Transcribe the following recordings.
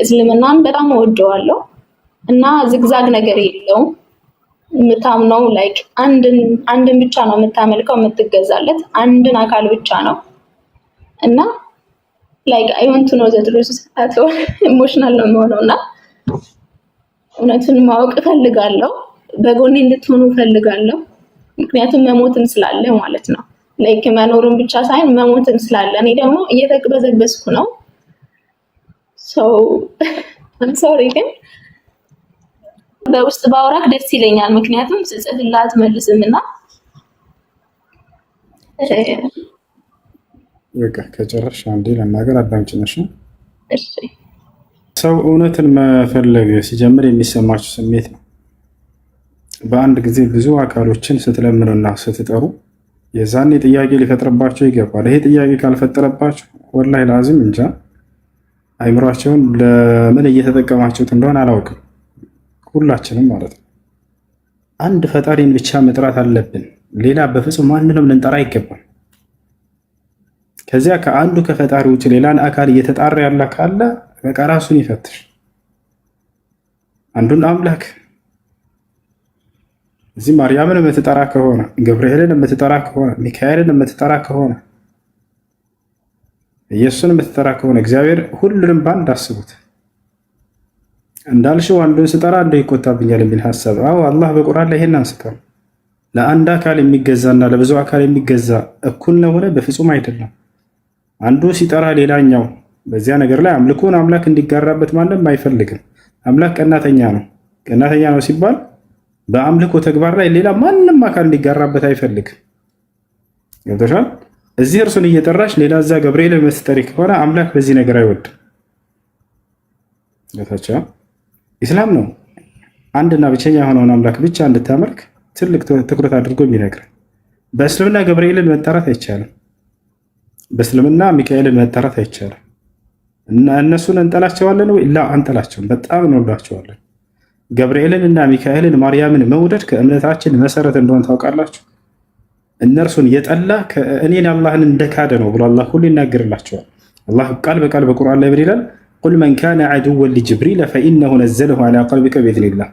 እስልምናን በጣም እወደዋለሁ እና ዝግዛግ ነገር የለውም። የምታምነው ላይክ አንድን ብቻ ነው የምታመልከው፣ የምትገዛለት አንድን አካል ብቻ ነው እና ላይክ አይ ዋንት ቱ ኖ ዘ ትሩዝ አቶ ኢሞሽናል ነው የምሆነው እና እውነቱን ማወቅ እፈልጋለሁ። በጎኔ እንድትሆኑ እፈልጋለሁ። ምክንያቱም መሞትም ስላለ ማለት ነው። ላይክ መኖርን ብቻ ሳይሆን መሞትም ስላለ እኔ ደግሞ እየተቅበዘበዝኩ ነው። ሶ አም ሶሪ ግን በውስጥ ባወራክ ደስ ይለኛል። ምክንያቱም ስጽፍልህ አትመልስም እና በቃ ከጨረስሽ አንዴ ለናገር አዳምጪኝ እሺ። እሺ ሰው እውነትን መፈለግ ሲጀምር የሚሰማቸው ስሜት ነው። በአንድ ጊዜ ብዙ አካሎችን ስትለምኑና ስትጠሩ የዛኔ ጥያቄ ሊፈጥርባቸው ይገባል። ይሄ ጥያቄ ካልፈጠረባቸው ወላሂ ላዚም እንጃ አይምሯቸውን ለምን እየተጠቀማችሁት እንደሆነ አላውቅም። ሁላችንም ማለት ነው አንድ ፈጣሪን ብቻ መጥራት አለብን። ሌላ በፍጹም ማንንም ልንጠራ አይገባም። ከዚያ ከአንዱ ከፈጣሪ ውጭ ሌላን አካል እየተጣራ ያለ ካለ በቃ ራሱን ይፈትሽ። አንዱን አምላክ እዚህ ማርያምን የምትጠራ ከሆነ ገብርኤልን የምትጠራ ከሆነ ሚካኤልን የምትጠራ ከሆነ ኢየሱስን የምትጠራ ከሆነ እግዚአብሔር ሁሉንም በአንድ አስቡት። እንዳልሽው አንዱን ስጠራ አንዱ ይቆጣብኛል የሚል ሐሳብ አዎ አላህ በቁርአን ላይ ይሄን አንስቷል። ለአንድ አካል የሚገዛና ለብዙ አካል የሚገዛ እኩል ነው ሆነ በፍጹም አይደለም። አንዱ ሲጠራ ሌላኛው በዚያ ነገር ላይ አምልኮን አምላክ እንዲጋራበት ማንም አይፈልግም። አምላክ ቀናተኛ ነው። ቀናተኛ ነው ሲባል በአምልኮ ተግባር ላይ ሌላ ማንም አካል እንዲጋራበት አይፈልግም። ገብቶሻል? እዚህ እርሱን እየጠራሽ ሌላ እዛ ገብርኤልን መስጠሪ ከሆነ አምላክ በዚህ ነገር አይወድም። ገብቶሻ? ኢስላም ነው አንድና ብቸኛ የሆነውን አምላክ ብቻ እንድታመልክ ትልቅ ትኩረት አድርጎ የሚነግር። በእስልምና ገብርኤልን መጠራት አይቻልም። በእስልምና ሚካኤልን መጠራት አይቻልም። እና እነሱን እንጠላቸዋለን ወይ? ላ አንጠላቸውም፣ በጣም እንወዳቸዋለን። ገብርኤልን እና ሚካኤልን ማርያምን መውደድ ከእምነታችን መሰረት እንደሆነ ታውቃላችሁ። እነርሱን የጠላ እኔን አላህን እንደካደ ነው ብሎ አላህ ሁሉ ይናገርላቸዋል። አላህ ቃል በቃል በቁርአን ላይ ምን ይላል? ቁል መን ካነ ዐዱወን ሊጅብሪል ፈኢነሁ ነዘለሁ ዐላ ቀልቢከ ቢኢዝኒላህ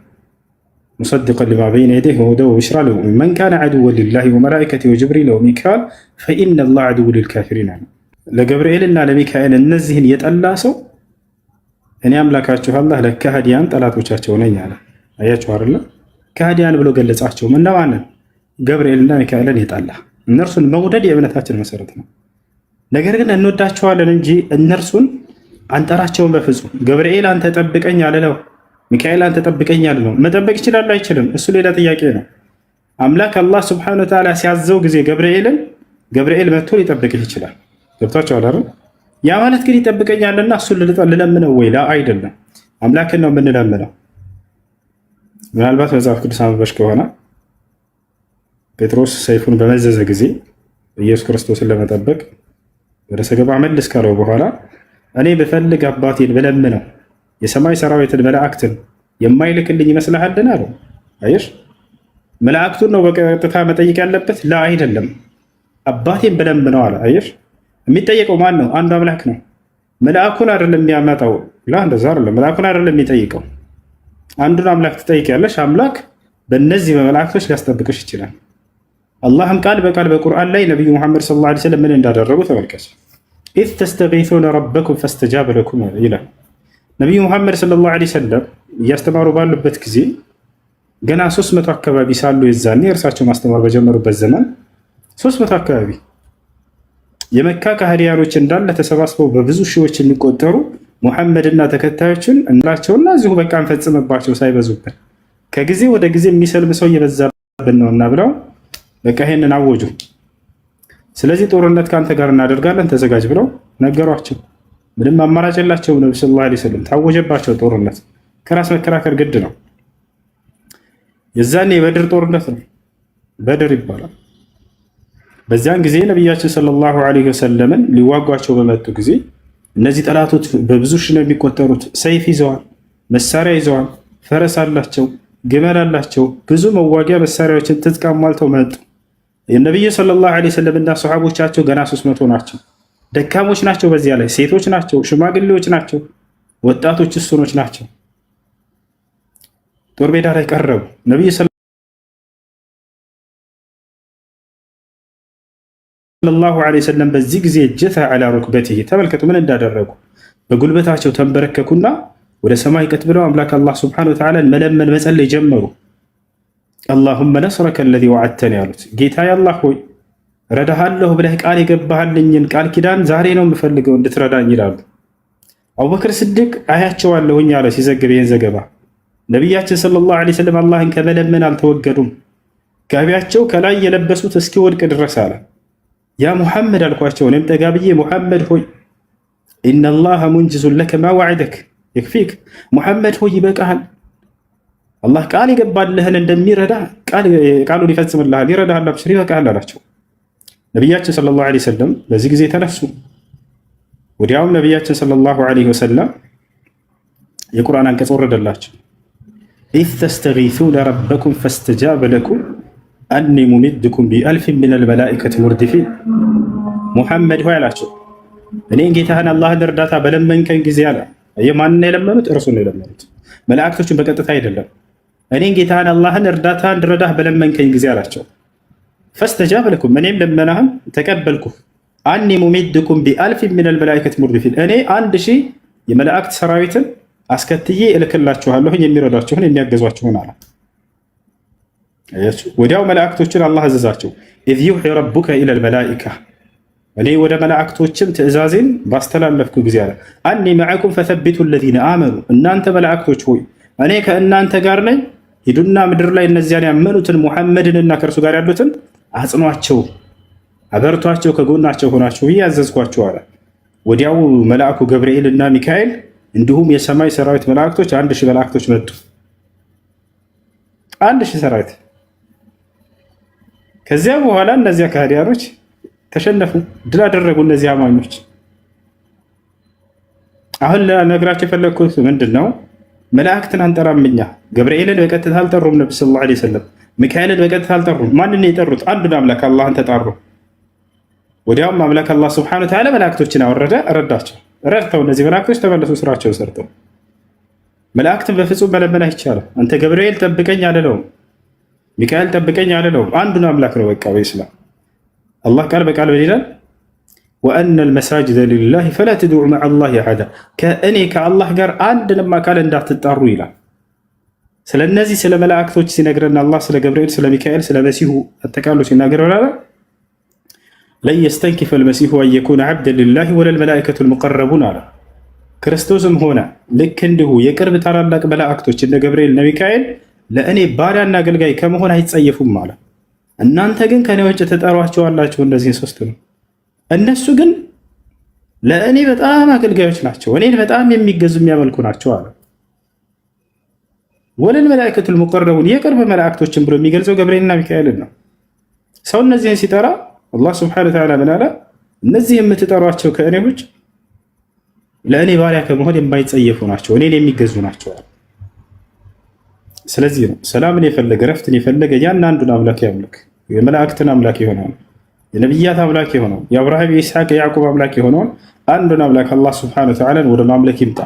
ሙሰድቀን ሊማ በይነ የደይሂ ወሁደን ወቡሽራ ሊልሙእሚኒን መን ካነ ዐዱወን ሊላሂ ወመላኢከቲሂ ወጅብሪል ወሚካኤል ፈኢነላህ ዐዱወን ሊልካፊሪን። ለገብርኤልና ለሚካኤል እነዚህን የጠላ ሰው እኔ አምላካችሁ አላህ ለካህዲያን ጠላቶቻቸው ነኝ አለ። አያችሁ አይደል? ካህዲያን ብሎ ገለጻቸው። እነማንን? ገብርኤልና ሚካኤልን የጠላ። እነርሱን መውደድ የእምነታችን መሰረት ነው። ነገር ግን እንወዳቸዋለን እንጂ እነርሱን አንጠራቸውን በፍጹም። ገብርኤል አንተ ጠብቀኝ አለለው፣ ሚካኤል አንተ ጠብቀኝ አለለው። መጠበቅ ይችላል አይችልም? እሱ ሌላ ጥያቄ ነው። አምላክ አላህ ሱብሓነሁ ወተዓላ ሲያዘው ጊዜ ገብርኤል መጥቶ ሊጠብቅህ ይችላል። ገብታችኋል አይደል? ያ ማለት ግን ይጠብቀኛልና እሱን ልለምነው ወይ? ላ አይደለም፣ አምላክን ነው የምንለምነው። ምናልባት መጽሐፍ ቅዱስ አንበሽ ከሆነ ጴጥሮስ ሰይፉን በመዘዘ ጊዜ ኢየሱስ ክርስቶስን ለመጠበቅ ወደ ሰገባ መልስ ካለው በኋላ እኔ ብፈልግ አባቴን ብለምነው የሰማይ ሰራዊትን መላእክትን የማይልክልኝ ይመስልሃልን አለው። አየሽ፣ መላእክቱን ነው በቀጥታ መጠየቅ ያለበት? ላ አይደለም፣ አባቴን ብለምነው አለ። አየሽ፣ የሚጠየቀው ማን ነው? አንዱ አምላክ ነው። መልአኩን አይደለም የሚያመጣው። ላ እንደዛ አይደለም፣ መልአኩን አይደለም የሚጠይቀው። አንዱን አምላክ ትጠይቂያለሽ። አምላክ በእነዚህ በመላእክቶች ሊያስጠብቅሽ ይችላል። አላህም ቃል በቃል በቁርአን ላይ ነቢዩ ሙሐመድ ሰለላሁ ዐለይሂ ወሰለም ምን እንዳደረጉ ተመልከች። ኢዝ ተስተጊሱነ ረበኩም ፈስተጃበ ለኩም ይላል። ነቢዩ ሙሐመድ ሰለላሁ ዐለይሂ ወሰለም እያስተማሩ ባሉበት ጊዜ ገና 300 አካባቢ ሳሉ የዛኔ እርሳቸው ማስተማር በጀመሩበት ዘመን 300 አካባቢ የመካ ካህዲያኖች እንዳለ ተሰባስበው በብዙ ሺዎች የሚቆጠሩ ሙሐመድና ተከታዮችን እንላቸውና እዚሁ በቃ እንፈጽምባቸው ሳይበዙብን ከጊዜ ወደ ጊዜ የሚሰልም ሰው እየበዛብን ነውና ብለው በቃ ይሄንን አወጁ። ስለዚህ ጦርነት ከአንተ ጋር እናደርጋለን ተዘጋጅ ብለው ነገሯቸው። ምንም አማራጭ የላቸውም። ነብዩ ሰለላሁ ዐለይሂ ወሰለም ታወጀባቸው ጦርነት። ከራስ መከራከር ግድ ነው። የዛኔ የበድር ጦርነት ነው፣ በድር ይባላል። በዚያን ጊዜ ነቢያችን ሰለላሁ ዐለይሂ ወሰለምን ሊዋጓቸው በመጡ ጊዜ እነዚህ ጠላቶች በብዙ ሺህ ነው የሚቆጠሩት። ሰይፍ ይዘዋል፣ መሳሪያ ይዘዋል፣ ፈረስ አላቸው፣ ግመል አላቸው፣ ብዙ መዋጊያ መሳሪያዎችን ትጥቅ አሟልተው መጡ። የነቢዩ ሰለላሁ ዐለይሂ ወሰለም እና ሰሃቦቻቸው ገና 300 ናቸው። ደካሞች ናቸው፣ በዚያ ላይ ሴቶች ናቸው፣ ሽማግሌዎች ናቸው። ወጣቶች እሱኖች ናቸው። ጦር ሜዳ ላይ ቀረቡ። ነብዩ ሰለላሁ ዐለይሂ ወሰለም በዚህ ጊዜ ጀተ ዐላ ሩክበቲሂ ተመልከቱ ምን እንዳደረጉ። በጉልበታቸው ተንበረከኩና ወደ ሰማይ ቀጥ ብለው አምላክ አላህ ሱብሓነሁ ወተዓላ መለመን መጸለይ ጀመሩ። አላሁመ ነስረከ አለዚ ወዐድተኒ ያሉት ጌታዬ አላህ ሆይ ረዳሃለሁ ብለህ ቃል የገባህልኝን ቃል ኪዳን ዛሬ ነው የምፈልገው እንድትረዳኝ ይላሉ። አቡበክር ስዲቅ አያቸዋለሁኝ አለ ሲዘግብ ይህን ዘገባ። ነቢያችን ሰለላሁ ዐለይሂ ወሰለም አላህን ከመለመን አልተወገዱም። ጋቢያቸው ከላይ የለበሱት እስኪወድቅ ድረስ አለ። ያ ሙሐመድ አልኳቸው፣ እኔም ጠጋ ብዬ ሙሐመድ ሆይ ኢነላሃ ሙንጅዙን ለከ ማ ወዐደክ የክፊክ፣ ሙሐመድ ሆይ ይበቃሃል፣ አላህ ቃል የገባልህን እንደሚረዳ ቃሉን ይፈጽምልሃል፣ ይረዳሃል፣ አብሽር ይበቃሃል አላቸው። ነቢያችን ሰለላሁ ዐለይሂ ወሰለም በዚህ ጊዜ ተነሱ። ወዲያውም ነቢያችን ሰለላሁ ዐለይሂ ወሰለም የቁርአን አንቀጽ ወረደላቸው። ኢዝ ተስተጊሱነ ረበኩም ፈስተጃበ ለኩም አኒ ሙሚድኩም ቢአልፊን ሚነል መላኢከቲ ሙርዲፊን። ሙሐመድ ሆይ አላቸው እኔን ጌታህን አላህን እርዳታ በለመንከን ጊዜ አለ። ማንን የለመኑት? እርሱን የለመኑት፣ መላእክቶችን በቀጥታ አይደለም። እኔን ጌታህን አላህን እርዳታ እንድረዳህ በለመንከኝ ጊዜ አላቸው ፈስተጃበ ለኩም እኔም ልመናህን ተቀበልኩ። አኒ ሙሚድኩም ቢአልፊን ሚነል መላኢከቲ ሙርዲፊን እኔ 1000 የመላእክት ሰራዊትን አስከትዬ እልክላችኋለሁ የሚረዷችሁን የሚያገዟችሁን አለ። ወዲያው መላእክቶችን አላህ አዘዛቸው። ኢዝ ዩሒ ረቡከ ኢለል መላኢካ እኔ ወደ መላእክቶችም ትእዛዜን ባስተላለፍኩ ጊዜ አለ አኒ መዐኩም ፈሰቢቱ አለዚነ አመኑ እናንተ መላእክቶች ሆይ እኔ ከእናንተ ጋር ነኝ፣ ሂዱና ምድር ላይ እነዚያን ያመኑትን ሙሐመድንና ከእርሱ ጋር ያሉትን አጽኗቸው፣ አበርቷቸው፣ ከጎናቸው ሆናችሁ ብዬ አዘዝኳቸው አለ። ወዲያው መልአኩ ገብርኤል እና ሚካኤል እንዲሁም የሰማይ ሰራዊት መላእክቶች 1000 መላእክቶች መጡ። 1000 ሰራዊት። ከዚያ በኋላ እነዚያ ከሃዲያኖች ተሸነፉ፣ ድል አደረጉ እነዚህ አማኞች። አሁን ለነግራቸው የፈለግኩት ምንድን ነው? መላእክትን አንጠራም እኛ። ገብርኤልን በቀጥታ አልጠሩም ነብዩ ሰለላሁ ዐለይሂ ወሰለም። ሚካኤልን በቀጥታ አልጠሩም። ማንን የጠሩት? አንዱን አምላክ አላህን ተጣሩ። ወዲያውም አምላክ አላህ ሱብሓነሁ ወተዓላ መላእክቶችን አወረደ፣ ረዳቸው። ረድተው እነዚህ መላእክቶች ተመለሱ ስራቸውን ሰርተው። መላእክትን በፍጹም መለመን አይቻልም። አንተ ገብርኤል ጠብቀኝ አልለውም፣ ሚካኤል ጠብቀኝ አልለውም። አንዱን አምላክ ነው በቃ በኢስላም። አላህ ቃል በቃል ምን ይላል? ወአነል መሳጅደ ሊላሂ ፈላ ተድዑ መዐላሂ አሐዳ ከእኔ ከአላህ ጋር አንድንም አካል እንዳትጣሩ ይላል። ስለ እነዚህ ስለ መላእክቶች ሲነግረን አላህ ስለ ገብርኤል፣ ስለ ሚካኤል፣ ስለ መሲሁ አጠቃሎ ሲናገር ወላላ ለን የስተንኪፈ አልመሲሁ አን የኩነ ዐብደን ሊላሂ ወለል መላኢከቱል ሙቀረቡን አለ። ክርስቶስም ሆነ ልክ እንዲሁ የቅርብ ታላላቅ መላእክቶች እነ ገብርኤል እነ ሚካኤል ለእኔ ባሪያና አገልጋይ ከመሆን አይጸየፉም አለ። እናንተ ግን ከኔ ውጭ ትጠሯቸዋላችሁ እነዚህን ሶስት ነው። እነሱ ግን ለእኔ በጣም አገልጋዮች ናቸው፣ እኔን በጣም የሚገዙ የሚያመልኩ ናቸው አለ። ወለል መላኢከቱል ሙቀረቡን የቅርብ መላእክቶችን ብሎ የሚገልጸው ገብርኤልና ሚካኤልን ነው። ሰው እነዚህን ሲጠራ አላህ ስብሐነሁ ወተዓላ ምን አለ? እነዚህ የምትጠሯቸው ከእኔ ውጭ ለእኔ ባሪያ ከመሆን የማይጸየፉ ናቸው፣ እኔን የሚገዙ ናቸው አለ። ስለዚህ ነው ሰላምን የፈለገ ረፍትን የፈለገ ያን አንዱን አምላክ ያምልክ። የመላእክትን አምላክ የሆነውን የነቢያት አምላክ የሆነው የአብርሃም የኢስሐቅ የያዕቁብ አምላክ የሆነውን አንዱን አምላክ አላህ ሱብሓነሁ ወተዓላ ወደ ማምለክ ይምጣ።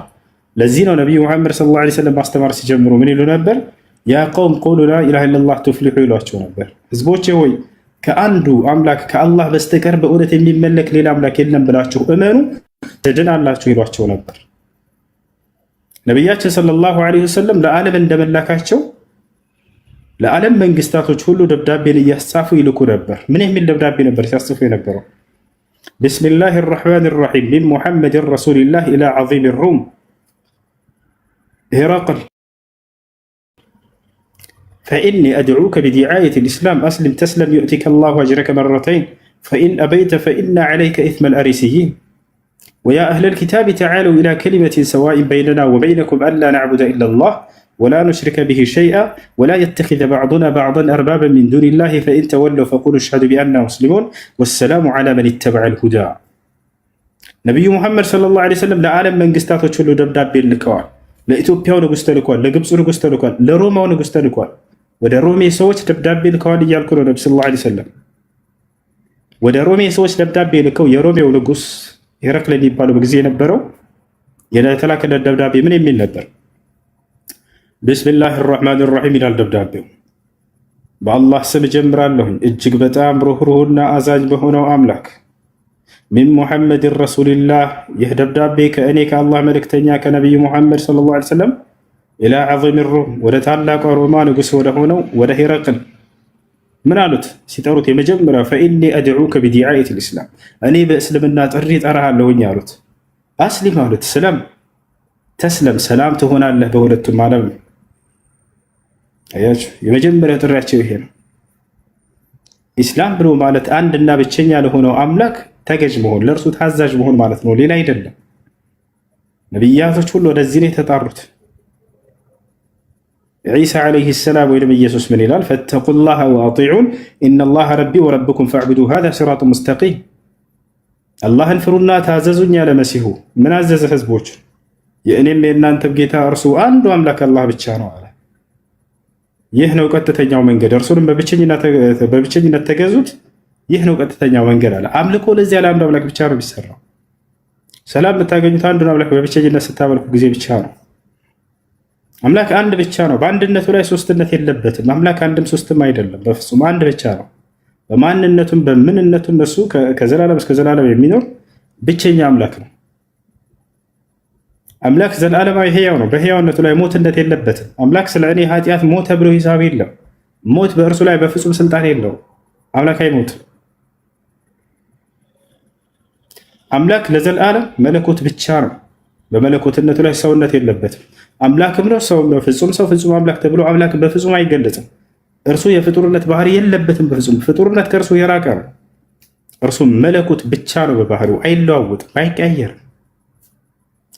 ለዚህ ነው ነቢዩ ሙሐመድ ሰለላሁ ዐለይሂ ወሰለም ማስተማር ሲጀምሩ ምን ይሉ ነበር? ያ ቀውም ቁሉ ላ ኢላሃ ኢለላህ ቱፍሊሑ ይሏቸው ነበር። ህዝቦቼ ሆይ ከአንዱ አምላክ ከአላህ በስተቀር በእውነት የሚመለክ ሌላ አምላክ የለም ብላችሁ እመኑ ትድናላችሁ ይሏቸው ነበር። ነቢያችን ሰለላሁ ዐለይሂ ወሰለም ለዓለም እንደመላካቸው ለዓለም መንግስታቶች ሁሉ ደብዳቤን እያስጻፉ ይልኩ ነበር። ምን የሚል ደብዳቤ ነበር ሲያስጽፉ የነበረው? ቢስሚላሂ ራሕማኒ ራሒም ሚን ሙሐመድን ረሱሊላህ ኢላ ዐዚሚ ሩም ሄራቅል ፈኢኒ አድዑከ ቢዲዓየት ልእስላም አስሊም ተስለም ዩእቲከ አላሁ አጅረከ መረተይን ፈኢን አበይተ ፈኢና ዐለይከ ኢስመል አሪሲይን ወያ አህለል ኪታቢ ተዓለው ኢላ ከሊመትን ሰዋኢን በይነና ወበይነኩም አላ ነዕቡደ ኢለላህ ወላ ኑሽሪከ ቢሂ ሸይአ ወላ የተኪዘ ባዕዱና ባዕዳን አርባበን ሚን ዱኒላህ ፈኢን ተወለው ፈቁሉ አሽሀዱ ቢአና ሙስሊሙን ወሰላሙ ዐላ መን ኢተበዐል ሁዳ። ነቢዩ ሙሐመድ ሰለላሁ ዐለይሂ ወሰለም ለዓለም መንግስታቶች ሁሉ ደብዳቤ ልከዋል። ለኢትዮጵያው ንጉሥ ተልኳል፣ ለግብፁ ንጉሥ ተልኳል፣ ለሮማው ንጉሥ ተልኳል። ወደ ሮሜ ሰዎች ደብዳቤ ልከዋል እያልኩ ነው። ነቢ ሰለላሁ ዐለይሂ ወሰለም ወደ ሮሜ ሰዎች ደብዳቤ ልከው የሮሜው ንጉሥ ሄራቅል የሚባለው በጊዜ የነበረው የተላከለት ደብዳቤ ምን የሚል ነበር? ቢስሚላህ ራህማን ራሒም ይላል ደብዳቤው። በአላህ ስም ጀምራለሁኝ እጅግ በጣም ሩህሩህና አዛኝ በሆነው አምላክ ሚን ሙሐመድን ረሱልላህ። ይህ ደብዳቤ ከእኔ ከአላህ መልእክተኛ ከነቢዩ ሙሐመድ ሰለላሁ ዐለይሂ ወሰለም ኢላ ዐዚም ሩም ወደ ታላቋ ሮማ ንጉሥ ወደ ሆነው ወደ ሂረቅል ምን አሉት ሲጠሩት? የመጀመሪያው ፈኢኒ አድዑከ ቢዲዓየት ልእስላም፣ እኔ በእስልምና ጥሪ ጠራሃለሁኝ አሉት። አስሊም አሉት። ስለም ተስለም፣ ሰላም ትሆናለህ በሁለቱም ዓለም ነው። አያችሁ፣ የመጀመሪያ ጥሪያቸው ይሄ ነው። ኢስላም ብሎ ማለት አንድና ብቸኛ ለሆነው አምላክ ተገዥ መሆን፣ ለእርሱ ታዛዥ መሆን ማለት ነው፣ ሌላ አይደለም። ነቢያቶች ሁሉ ወደዚህ ነው የተጣሩት። ዒሳ ዓለይሂ ሰላም ወይም ኢየሱስ ምን ይላል? ፈተቁላህ ወአጢዑን ኢነላህ ረቢ ወረብኩም ፈዕቡዱ ሃዛ ሲራጡ ሙስተቂም። አላህን ፍሩና ታዘዙኝ ያለ መሲሁ ምን አዘዘ? ህዝቦች የእኔም የእናንተም ጌታ እርሱ አንዱ አምላክ አላህ ብቻ ነው አለ። ይህ ነው ቀጥተኛው መንገድ፣ እርሱንም በብቸኝነት ተገዙት። ይህ ነው ቀጥተኛው መንገድ አለ። አምልኮ ለዚያ ለአንዱ አምላክ ብቻ ነው የሚሰራው። ሰላም የምታገኙት አንዱን አምላክ በብቸኝነት ስታመልኩ ጊዜ ብቻ ነው። አምላክ አንድ ብቻ ነው። በአንድነቱ ላይ ሶስትነት የለበትም። አምላክ አንድም ሶስትም አይደለም፣ በፍጹም አንድ ብቻ ነው። በማንነቱም በምንነቱም እሱ ከዘላለም እስከ ዘላለም የሚኖር ብቸኛ አምላክ ነው። አምላክ ዘላለማዊ ህያው ነው። በህያውነቱ ላይ ሞትነት የለበትም። አምላክ ስለ እኔ ኃጢአት ሞተ ብሎ ሂሳብ የለም። ሞት በእርሱ ላይ በፍጹም ስልጣን የለውም። አምላክ አይሞትም። አምላክ ለዘላለም መለኮት ብቻ ነው። በመለኮትነቱ ላይ ሰውነት የለበትም። አምላክም ነው ሰውም ነው። ፍጹም ሰው ፍጹም አምላክ ተብሎ አምላክ በፍጹም አይገለጽም። እርሱ የፍጡርነት ባህሪ የለበትም በፍጹም። ፍጡርነት ከእርሱ የራቀ ነው። እርሱ መለኮት ብቻ ነው። በባህሪው አይለዋወጥም፣ አይቀየርም።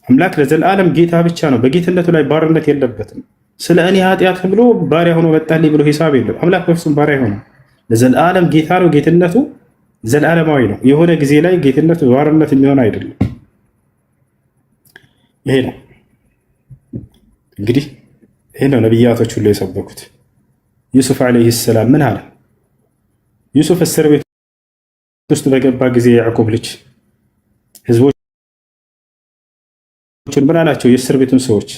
አምላክ ለዘላለም ጌታ ብቻ ነው። በጌትነቱ ላይ ባርነት የለበትም። ስለ እኔ ኃጢአት ብሎ ባሪያ ሆኖ መጣልኝ ብሎ ሂሳብ የለም። አምላክ በፍጹም ባሪያ ሆነ ለዘላለም ጌታ ነው። ጌትነቱ ዘላለማዊ ነው። የሆነ ጊዜ ላይ ጌትነቱ ባርነት የሚሆን አይደለም። ይሄ ነው እንግዲህ ይሄ ነው ነቢያቶች ሁሉ የሰበኩት። ዩሱፍ ዓለይሂ ሰላም ምን አለ? ዩሱፍ እስር ቤት ውስጥ በገባ ጊዜ የያዕቆብ ልጅ ህዝቦችን ምን አላቸው? የእስር ቤቱን ሰዎች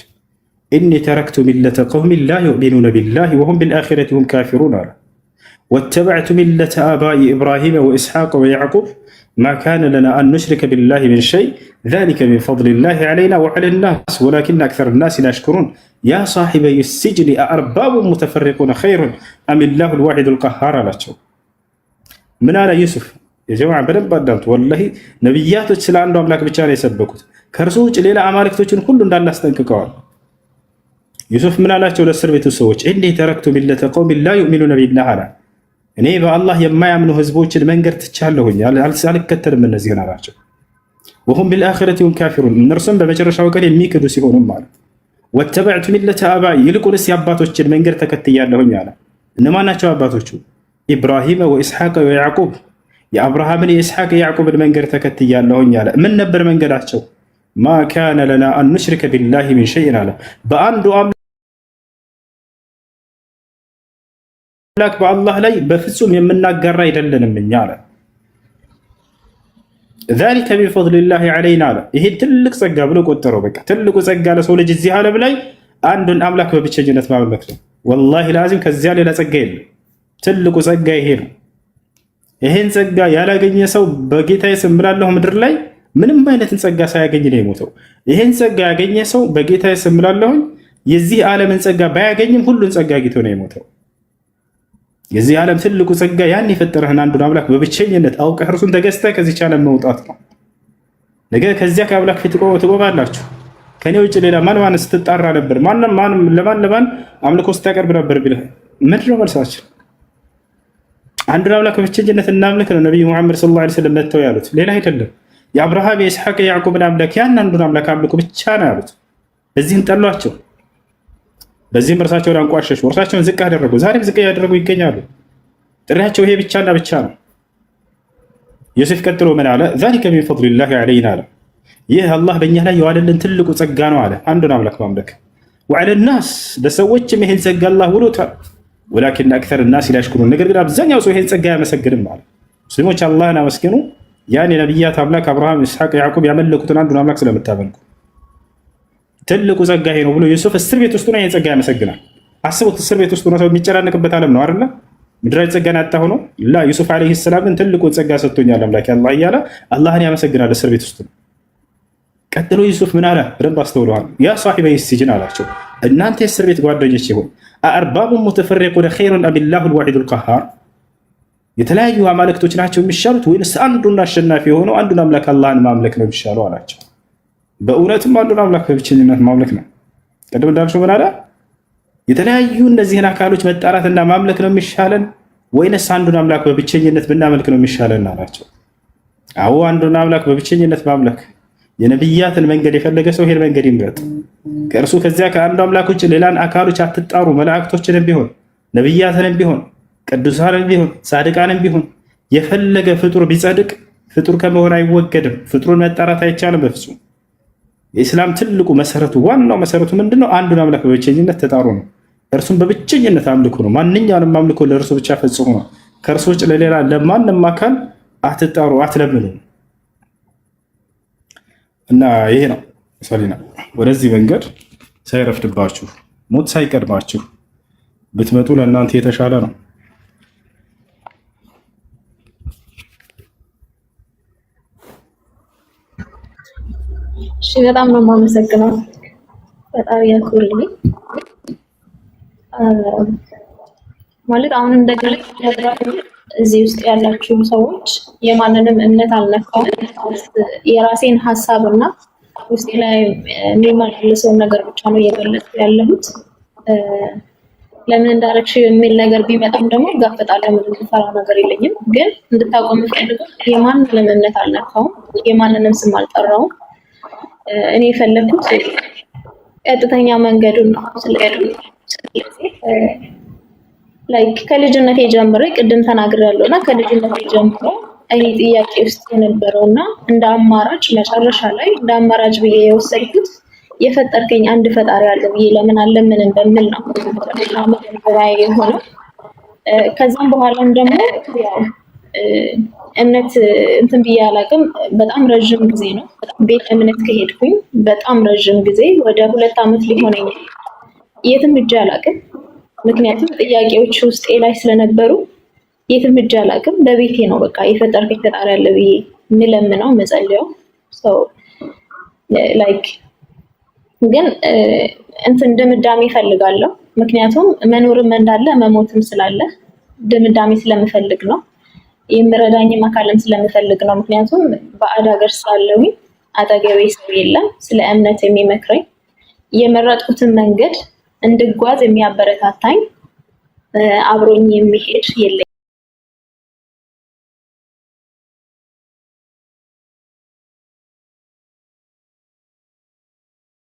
ኢኒ ተረክቱ ሚለተ ቀውሚን ላ ዩእሚኑነ ቢላሂ ወሁም ቢልአኺረቲ ሁም ካፊሩን አለ። ወተበዕቱ ሚለተ አባኢ ኢብራሂመ ወኢስሐቅ ወያዕቁብ ማ ካነ ለና አን ኑሽሪከ ቢላሂ ሚን ሸይ ዛሊከ ሚን ፈድሊላሂ ዐለይና ወዐለ ናስ ወላኪነ አክሰረ ናሲ ላ የሽኩሩን ያ ሳሒበይ ሲጅኒ አአርባቡን ሙተፈሪቁነ ኸይሩን አሚላሁ ልዋሒዱል ቀሃር አላቸው። ምን አለ ዩሱፍ? የጀማዓ በደንብ አዳምጡ። ወላሂ ነቢያቶች ስለ አንዱ አምላክ ብቻ ነው የሰበኩት። ከእርሱ ውጭ ሌላ አማልክቶችን ሁሉ እንዳላስጠንቅቀዋል። ዩሱፍ ምን አላቸው ለእስር ቤቱ ሰዎች? ኢኒ ተረክቱ ሚለተ ቀውሚን ላ ዩእሚኑነ ቢላህ አላ፣ እኔ በአላህ የማያምኑ ህዝቦችን መንገድ ትቻለሁኝ፣ አልከተልም እነዚህን አላቸው። ወሁም ቢልአኺረቲ ሁም ካፊሩን፣ እነርሱም በመጨረሻው ቀን የሚክዱ ሲሆኑም አለ። ወተበዕቱ ሚለተ አባኢ፣ ይልቁንስ የአባቶችን መንገድ ተከትያለሁኝ አለ። እነማን ናቸው አባቶቹ? ኢብራሂመ ወኢስሐቅ ወያዕቁብ፣ የአብርሃምን የኢስሐቅ የያዕቁብን መንገድ ተከትያለሁኝ አለ። ምን ነበር መንገዳቸው? ማ ካነ ለና አን ኑሽሪከ ቢላሂ ሚን ሸይን አለ። በአንዱ አምላክ በአላህ ላይ በፍጹም የምናጋራ አይደለንም እኛ አለ። ዛሊከ ሚን ፈድሊላሂ ዐለይና አለ። ይሄን ትልቅ ጸጋ ብሎ ቆጠረው። በቃ ትልቁ ጸጋ ለሰው ልጅ እዚህ ዓለም ላይ አንዱን አምላክ በብቸኝነት ማምለክ ነው። ወላሂ ላዚም ከዚያ ሌላ ጸጋ የለም። ትልቁ ጸጋ ይሄ ነው። ይሄን ጸጋ ያላገኘ ሰው በጌታዬ ስም እምላለሁ ምድር ላይ ምንም አይነትን ጸጋ ሳያገኝ ነው የሞተው። ይሄን ጸጋ ያገኘ ሰው በጌታዬ ስም እምላለሁ የዚህ ዓለምን ጸጋ ባያገኝም ሁሉን ጸጋ አግኝቶ ነው የሞተው። የዚህ ዓለም ትልቁ ጸጋ ያን የፈጠረህን አንዱን አምላክ በብቸኝነት አውቀህ እርሱን ተገዝተህ ከዚች ዓለም መውጣት ነው። ነገ ከዚያ ከአምላክ ፊት ትቆማላችሁ። ከኔ ውጭ ሌላ ማን ስትጣራ ነበር? ለማን አምልኮ ስታቀርብ ነበር ብለህ ምንድን ነው መልሳችን? አንዱን አምላክ በብቸኝነት እናምልክ ነው ነቢዩ ሙሐመድ ሰለላሁ ዐለይሂ ወሰለም መጥተው ያሉት፣ ሌላ አይደለም። የአብርሃም የኢስሐቅ የያዕቁብን አምላክ ያን አንዱን አምላክ አምልኮ ብቻ ነው ያሉት። በዚህም ጠሏቸው፣ በዚህም እርሳቸውን አንቋሸሹ፣ እርሳቸውን ዝቅ አደረጉ። ዛሬም ዝቅ ያደረጉ ይገኛሉ። ጥሪያቸው ይሄ ብቻና ብቻ ነው። ዮሴፍ ቀጥሎ ምን አለ? ዛሊከ ሚን ፈድሊላሂ ዐለይና አለ። ይህ አላህ በእኛ ላይ የዋለልን ትልቁ ጸጋ ነው አለ፣ አንዱን አምላክ ማምለክ። ወዐለ ናስ፣ ለሰዎችም ይሄን ጸጋ አላህ ውሎታል። ወላኪን አክሰረ ናስ ላ የሽኩሩን፣ ነገር ግን አብዛኛው ሰው ይሄን ጸጋ አያመሰግንም አለ። ሙስሊሞች አላህን አመስግኑ፣ ያን የነቢያት አምላክ አብርሃም፣ ኢስሐቅ፣ ያዕቁብ ያመለኩትን አንዱን አምላክ ስለምታመልኩ። ትልቁ ጸጋ ይሄ ነው ብሎ ዩሱፍ እስር ቤት ውስጥ ነው ይሄን ጸጋ ያመሰግናል። አስቡት፣ እስር ቤት ውስጥ ነው ሰው የሚጨናነቅበት ዓለም ነው አይደለ? ምድራዊ ጸጋን ያጣ ሆኖ ላ ዩሱፍ አለይሂ ሰላም ግን ትልቁ ጸጋ ሰጥቶኛል አምላክ አላህ እያለ አላህን ያመሰግናል እስር ቤት ውስጥ። ቀጥሎ ዩሱፍ ምን አለ? በደንብ አስተውለዋል። ያ ሳሒበይ ሲጅን አላቸው፣ እናንተ የእስር ቤት ጓደኞች ይሁን አርባቡ ሙተፈሪቁነ ኸይሩን አሚላሁ አልዋሒዱል ቀሃር፣ የተለያዩ አማልክቶች ናቸው የሚሻሉት ወይንስ አንዱና አሸናፊ የሆነው አንዱን አምላክ አላህን ማምለክ ነው የሚሻለው አላቸው። በእውነትም አንዱን አምላክ በብቸኝነት ማምለክ ነው። ቅድም እንዳልሽው ምን አለ? የተለያዩ እነዚህን አካሎች መጣራትና ማምለክ ነው የሚሻለን ወይንስ አንዱን አምላክ በብቸኝነት ብናመልክ ነው የሚሻለን አላቸው። አዎ አንዱን አምላክ በብቸኝነት ማምለክ። የነብያትን መንገድ የፈለገ ሰው ይሄን መንገድ ይምረጥ። ከእርሱ ከዚያ ከአንዱ አምላክ ውጭ ሌላን አካሎች አትጣሩ። መላእክቶችንም ቢሆን ነብያትንም ቢሆን ቅዱሳንም ቢሆን ጻድቃንም ቢሆን የፈለገ ፍጡር ቢጸድቅ ፍጡር ከመሆን አይወገድም። ፍጡሩን መጣራት አይቻልም በፍጹም። የኢስላም ትልቁ መሰረቱ ዋናው መሰረቱ ምንድነው? አንዱን አምላክ በብቸኝነት ተጣሩ ነው። እርሱም በብቸኝነት አምልኩ ነው። ማንኛውንም አምልኮ ለእርሱ ብቻ ፈጽሙ ነው። ከእርሱ ውጭ ለሌላ ለማንም አካል አትጣሩ፣ አትለምኑ። እና ይሄ ነው ሰሊና፣ ወደዚህ መንገድ ሳይረፍድባችሁ ሞት ሳይቀድማችሁ ብትመጡ ለእናንተ የተሻለ ነው። እሺ በጣም ነው የማመሰግነው። በጣም ያክብርልኝ። ማለት አሁን እንደገና እዚህ ውስጥ ያላችሁ ሰዎች የማንንም እምነት አልነካውም። የራሴን ሀሳብና ውስጤ ላይ የሚመላለሰውን ነገር ብቻ ነው እየገለጽኩ ያለሁት። ለምን እንዳረግሽ የሚል ነገር ቢመጣም ደግሞ እጋፈጣለሁ። ምንም የምፈራው ነገር የለኝም። ግን እንድታውቁ የምፈልገው የማንንም እምነት አልነካውም፣ የማንንም ስም አልጠራውም። እኔ የፈለኩት ቀጥተኛ መንገዱን ነው። ስለዚህ ላይክ ከልጅነቴ ጀምሮ ቅድም ተናግሬያለሁ እና ከልጅነቴ ጀምሮ እኔ ጥያቄ ውስጥ የነበረውና እንደ አማራጭ መጨረሻ ላይ እንደ አማራጭ ብዬ የወሰድኩት የፈጠርከኝ አንድ ፈጣሪ አለ ብዬ ለምን አለምን እንደምል ነው መጀመሪያ የሆነው። ከዛም በኋላም ደግሞ እምነት እንትን ብዬ አላውቅም። በጣም ረዥም ጊዜ ነው ቤት እምነት ከሄድኩኝ በጣም ረዥም ጊዜ ወደ 2 ዓመት ሊሆነኝ የትም ሂጄ አላውቅም። ምክንያቱም ጥያቄዎች ውስጤ ላይ ስለነበሩ የትም ሂጄ አላውቅም። በቤቴ ነው በቃ የፈጠርከኝ ፈጣሪ አለ ብዬ የምለምነው መጸለያው ሰው ላይክ ግን እንትን ድምዳሜ እፈልጋለሁ። ምክንያቱም መኖርም እንዳለ መሞትም ስላለ ድምዳሜ ስለምፈልግ ነው። የምረዳኝም አካልም ስለምፈልግ ነው። ምክንያቱም በአድ ሀገር ስላለሁኝ አጠገቤ ሰው የለም ስለ እምነት የሚመክረኝ፣ የመረጥኩትን መንገድ እንድጓዝ የሚያበረታታኝ፣ አብሮኝ የሚሄድ የለም።